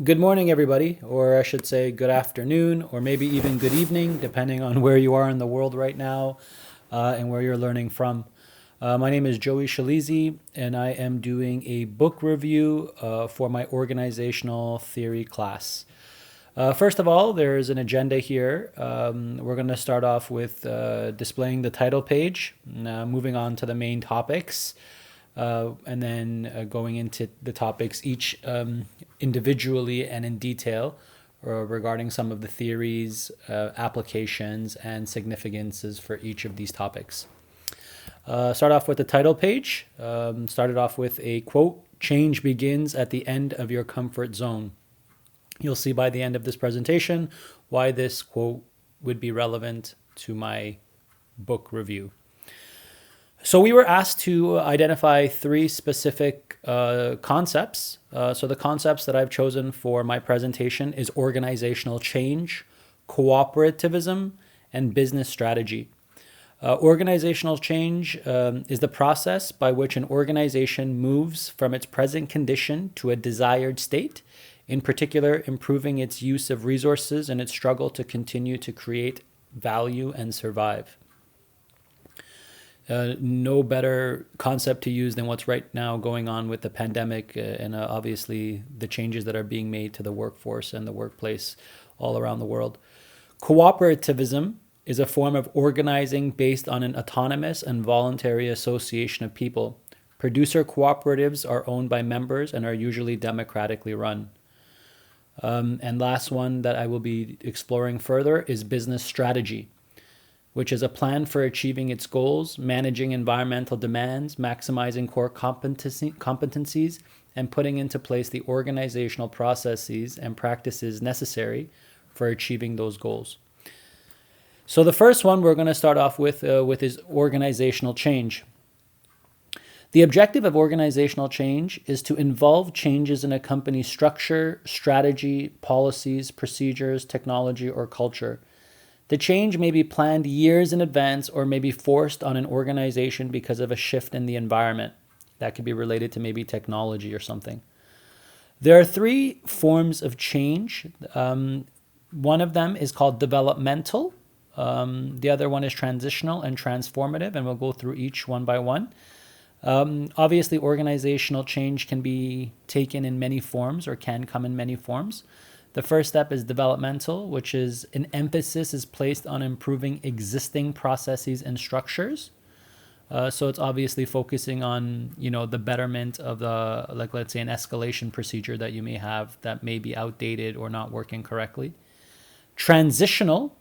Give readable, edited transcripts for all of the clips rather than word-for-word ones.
Good morning, everybody, or I should say good afternoon, or maybe even good evening, depending on where you are in the world right now and where you're learning from. My name is Joey Shalizi, and I am doing a book review for my organizational theory class. First of all, there's an agenda here. We're going to start off with displaying the title page, moving on to the main topics, and then going into the topics each individually and in detail regarding some of the theories, applications, and significances for each of these topics. Start off with the title page. Started off with a quote: "Change begins at the end of your comfort zone." You'll see by the end of this presentation why this quote would be relevant to my book review. So we were asked to identify three specific concepts. So the concepts that I've chosen for my presentation is organizational change, cooperativism, and business strategy. Organizational change is the process by which an organization moves from its present condition to a desired state, in particular, improving its use of resources and its struggle to continue to create value and survive. No better concept to use than what's right now going on with the pandemic and obviously the changes that are being made to the workforce and the workplace all around the world. Cooperativism is a form of organizing based on an autonomous and voluntary association of people. Producer cooperatives are owned by members and are usually democratically run. And last one that I will be exploring further is business strategy, which is a plan for achieving its goals, managing environmental demands, maximizing core competencies, and putting into place the organizational processes and practices necessary for achieving those goals. So the first one we're going to start off with is organizational change. The objective of organizational change is to involve changes in a company's structure, strategy, policies, procedures, technology, or culture. The change may be planned years in advance or may be forced on an organization because of a shift in the environment. That could be related to maybe technology or something. There are three forms of change. One of them is called developmental. The other one is transitional and transformative, and we'll go through each one by one. Obviously, organizational change can be taken in many forms or can come in many forms. The first step is developmental, which is an emphasis is placed on improving existing processes and structures. So it's obviously focusing on, the betterment of the, like, let's say an escalation procedure that you may have that may be outdated or not working correctly. Transitional,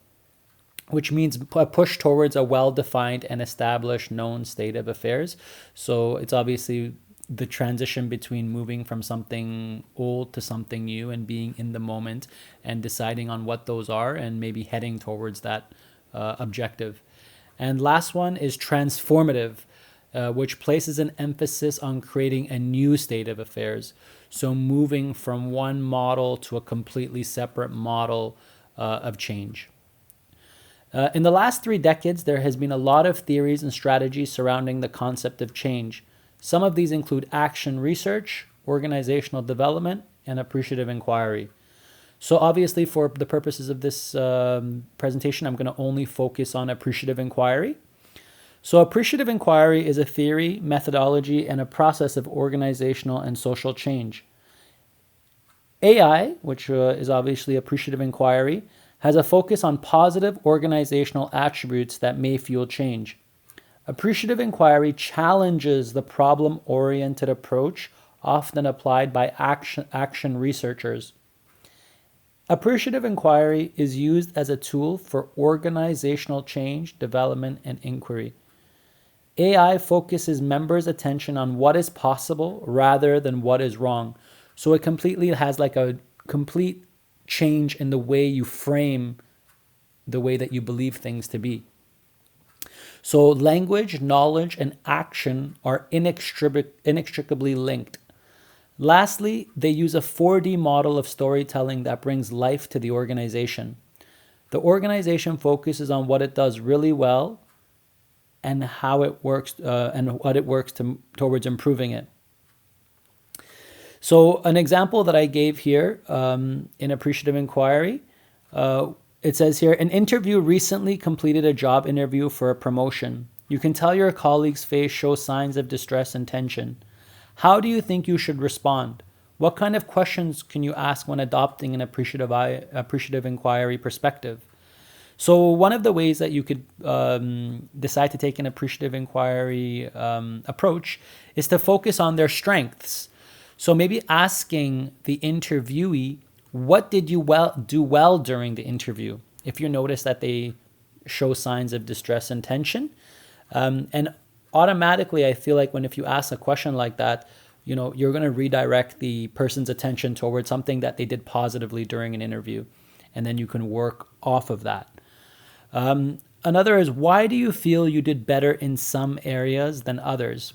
which means a push towards a well-defined and established known state of affairs. So it's obviously the transition between moving from something old to something new and being in the moment and deciding on what those are and maybe heading towards that objective. And last one is transformative, which places an emphasis on creating a new state of affairs. So moving from one model to a completely separate model of change. In the last 3 decades, there has been a lot of theories and strategies surrounding the concept of change. Some of these include action research, organizational development, and appreciative inquiry. So obviously, for the purposes of this presentation, I'm going to only focus on appreciative inquiry. So appreciative inquiry is a theory, methodology, and a process of organizational and social change. AI, which is obviously appreciative inquiry, has a focus on positive organizational attributes that may fuel change. Appreciative inquiry challenges the problem-oriented approach often applied by action researchers. Appreciative inquiry is used as a tool for organizational change, development, and inquiry. AI focuses members' attention on what is possible rather than what is wrong. So it completely has like a complete change in the way you frame the way that you believe things to be. So language, knowledge, and action are inextricably linked. Lastly, they use a 4D model of storytelling that brings life to the organization. The organization focuses on what it does really well and how it works and what it works towards improving it. So an example that I gave here in appreciative inquiry, it says here, an interview recently completed a job interview for a promotion. You can tell your colleague's face shows signs of distress and tension. How do you think you should respond? What kind of questions can you ask when adopting an appreciative inquiry perspective? So one of the ways that you could decide to take an appreciative inquiry approach is to focus on their strengths. So maybe asking the interviewee, what did you do well during the interview? If you notice that they show signs of distress and tension. And automatically, I feel like if you ask a question like that, you're going to redirect the person's attention towards something that they did positively during an interview. And then you can work off of that. Another is, why do you feel you did better in some areas than others?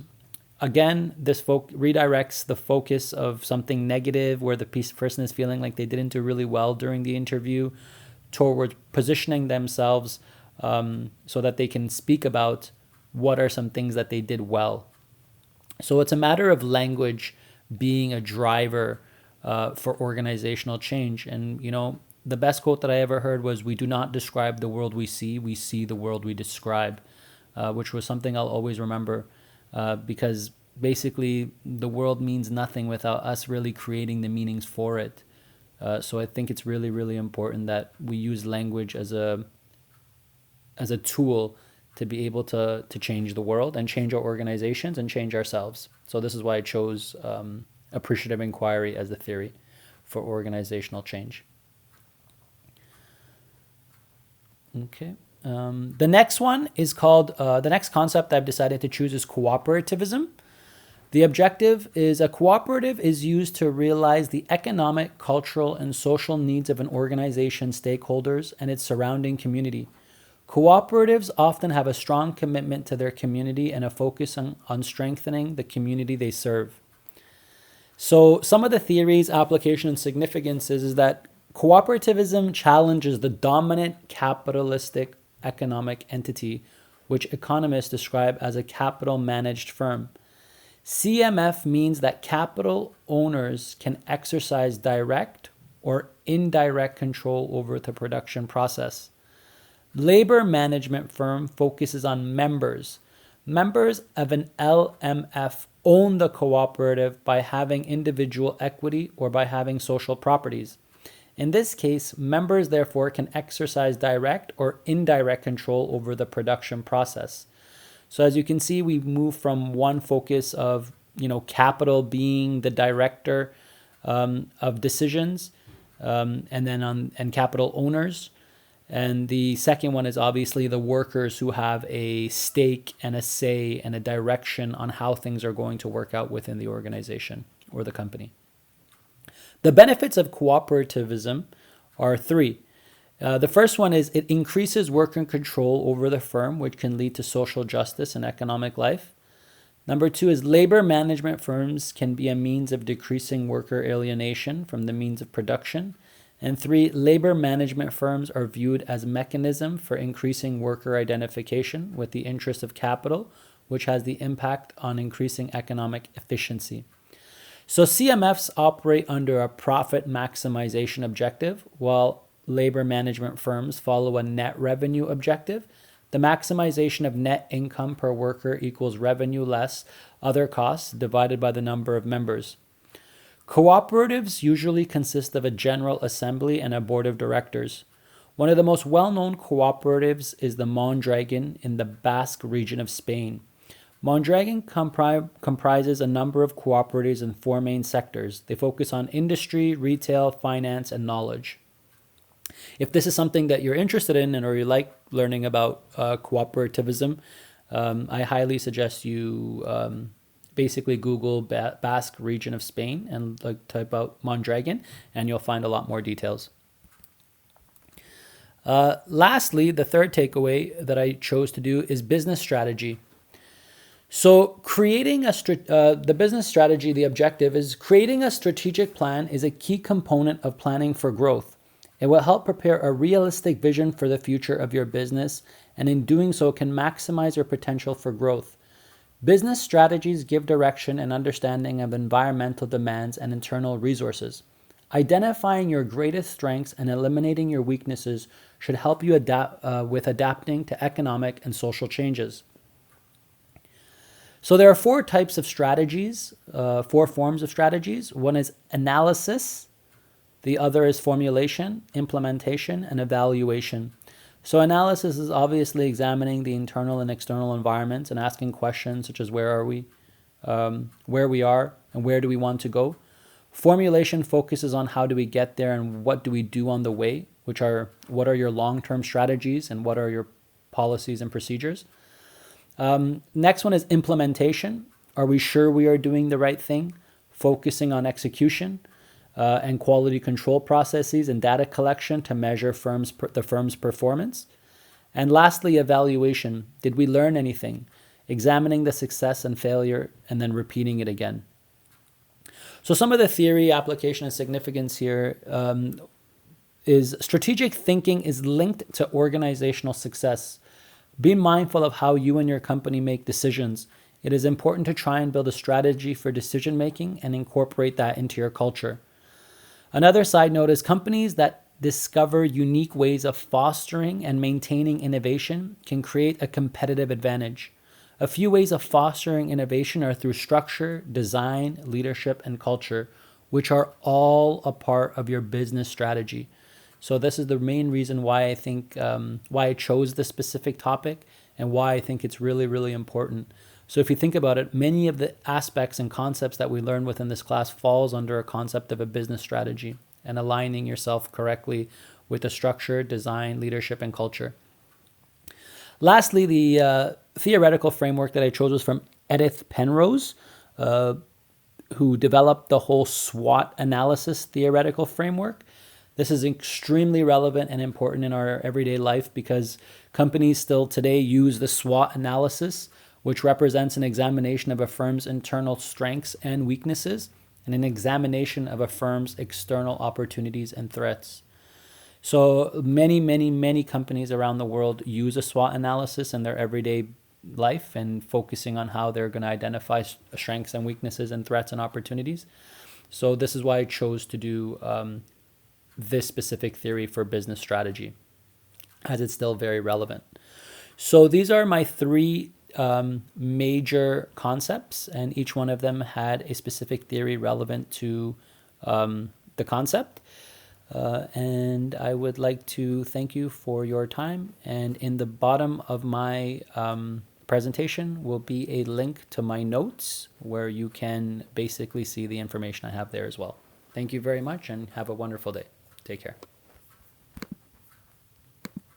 Again, this redirects the focus of something negative where the person is feeling like they didn't do really well during the interview towards positioning themselves so that they can speak about what are some things that they did well. So it's a matter of language being a driver for organizational change. And, the best quote that I ever heard was, we do not describe the world we see the world we describe, which was something I'll always remember because basically the world means nothing without us really creating the meanings for it. So I think it's really, really important that we use language as a tool to be able to change the world and change our organizations and change ourselves. So this is why I chose appreciative inquiry as the theory for organizational change. Okay. The next one is called, the next concept I've decided to choose is cooperativism. The objective is a cooperative is used to realize the economic, cultural, and social needs of an organization's stakeholders and its surrounding community. Cooperatives often have a strong commitment to their community and a focus on strengthening the community they serve. So some of the theories, application, and significance is that cooperativism challenges the dominant capitalistic economic entity, which economists describe as a capital-managed firm. CMF means that capital owners can exercise direct or indirect control over the production process. Labor management firm focuses on members. Members of an LMF own the cooperative by having individual equity or by having social properties. In this case, members therefore can exercise direct or indirect control over the production process. So as you can see, we move from one focus of capital being the director of decisions, and capital owners. And the second one is obviously the workers who have a stake and a say and a direction on how things are going to work out within the organization or the company. The benefits of cooperativism are three. The first one is it increases worker control over the firm, which can lead to social justice and economic life. Number two is labor management firms can be a means of decreasing worker alienation from the means of production. And three, labor management firms are viewed as a mechanism for increasing worker identification with the interest of capital, which has the impact on increasing economic efficiency. So CMFs operate under a profit maximization objective, while labor management firms follow a net revenue objective. The maximization of net income per worker equals revenue less other costs divided by the number of members. Cooperatives usually consist of a general assembly and a board of directors. One of the most well-known cooperatives is the Mondragon in the Basque region of Spain. Mondragon comprises a number of cooperatives in four main sectors. They focus on industry, retail, finance, and knowledge. If this is something that you're interested in or you like learning about cooperativism, I highly suggest you basically Google Basque region of Spain and type out Mondragon, and you'll find a lot more details. Lastly, the third takeaway that I chose to do is business strategy. So creating the business strategy, the objective is creating a strategic plan is a key component of planning for growth. It will help prepare a realistic vision for the future of your business, and in doing so can maximize your potential for growth. Business strategies give direction and understanding of environmental demands and internal resources. Identifying your greatest strengths and eliminating your weaknesses should help you adapt with adapting to economic and social changes. So there are four types of strategies, four forms of strategies. One is analysis, the other is formulation, implementation, and evaluation. So analysis is obviously examining the internal and external environments and asking questions such as where are we, where we are, and where do we want to go. Formulation focuses on how do we get there and what do we do on the way, which are what are your long-term strategies and what are your policies and procedures. Next one is implementation. Are we sure we are doing the right thing? Focusing on execution and quality control processes and data collection to measure the firm's performance. And lastly, evaluation. Did we learn anything? Examining the success and failure and then repeating it again. So some of the theory, application, and significance here is strategic thinking is linked to organizational success. Be mindful of how you and your company make decisions. It is important to try and build a strategy for decision making and incorporate that into your culture. Another side note is companies that discover unique ways of fostering and maintaining innovation can create a competitive advantage. A few ways of fostering innovation are through structure, design, leadership, and culture, which are all a part of your business strategy. So this is the main reason why I think, why I chose this specific topic and why I think it's really, really important. So if you think about it, many of the aspects and concepts that we learn within this class falls under a concept of a business strategy and aligning yourself correctly with the structure, design, leadership, and culture. Lastly, the theoretical framework that I chose was from Edith Penrose, who developed the whole SWOT analysis theoretical framework. This is extremely relevant and important in our everyday life because companies still today use the SWOT analysis, which represents an examination of a firm's internal strengths and weaknesses and an examination of a firm's external opportunities and threats. So many companies around the world use a SWOT analysis in their everyday life and focusing on how they're going to identify strengths and weaknesses and threats and opportunities. So this is why I chose to do this specific theory for business strategy, as it's still very relevant. So these are my three major concepts, and each one of them had a specific theory relevant to the concept. And I would like to thank you for your time. And in the bottom of my presentation will be a link to my notes where you can basically see the information I have there as well. Thank you very much and have a wonderful day. Take care.